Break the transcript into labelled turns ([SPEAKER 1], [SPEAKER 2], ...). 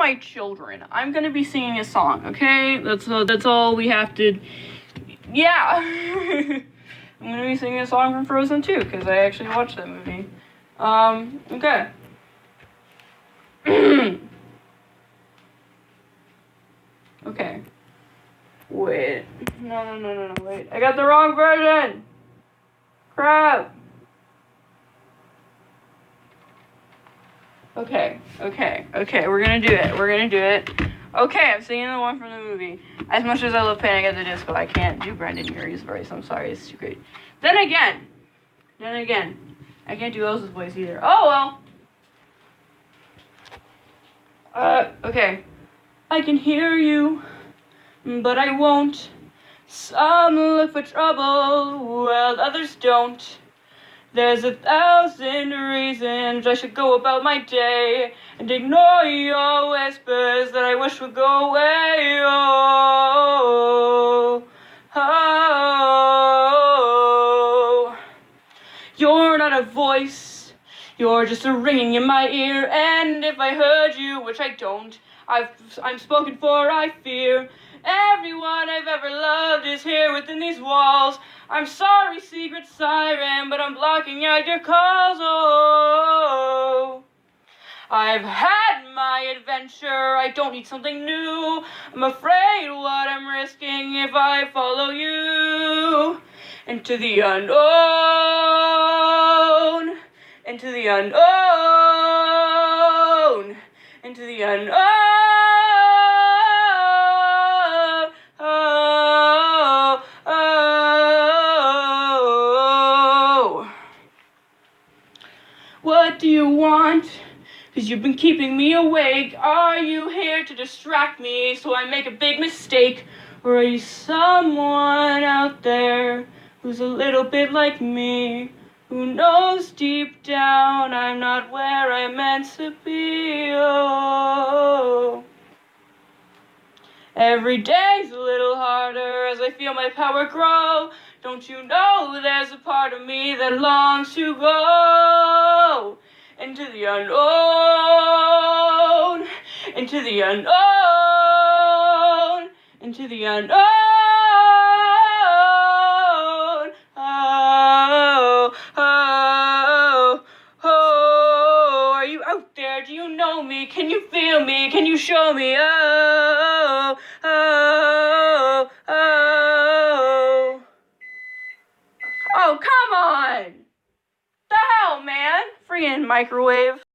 [SPEAKER 1] my children, I'm gonna be singing a song, okay? That's all we have to, yeah. I'm gonna be singing a song from Frozen 2, because I actually watched that movie. Okay. Okay. Wait. No, wait. I got the wrong version! Crap! Okay, we're gonna do it. Okay, I'm singing the one from the movie. As much as I love Panic at the Disco, I can't do Brendan Urie's voice. I'm sorry, it's too great. Then again, I can't do Elsa's voice either. Oh well. Okay. I can hear you, but I won't. Some look for trouble, while others don't. There's 1,000 reasons I should go about my day and ignore your whispers that I wish would go away. Oh. You're not a voice, you're just a ringing in my ear. And if I heard you, which I don't, I'm spoken for, I fear. Everyone I've ever loved is here within these walls. I'm sorry, secret siren, but I'm blocking out your calls. Oh, I've had my adventure, I don't need something new. I'm afraid what I'm risking if I follow you into the unknown, into the unknown, into the unknown. What do you want? 'Cause you've been keeping me awake. Are you here to distract me so I make a big mistake? Or are you someone out there who's a little bit like me, who knows deep down I'm not where I'm meant to be? Oh. Every day's a little harder as I feel my power grow. Don't you know there's a part of me that longs to go into the unknown, into the unknown, into the unknown. Oh, oh, oh, are you out there? Do you know me? Can you feel me? Can you show me? Oh, oh, oh. Oh, come on! The hell, man? Friggin' microwave.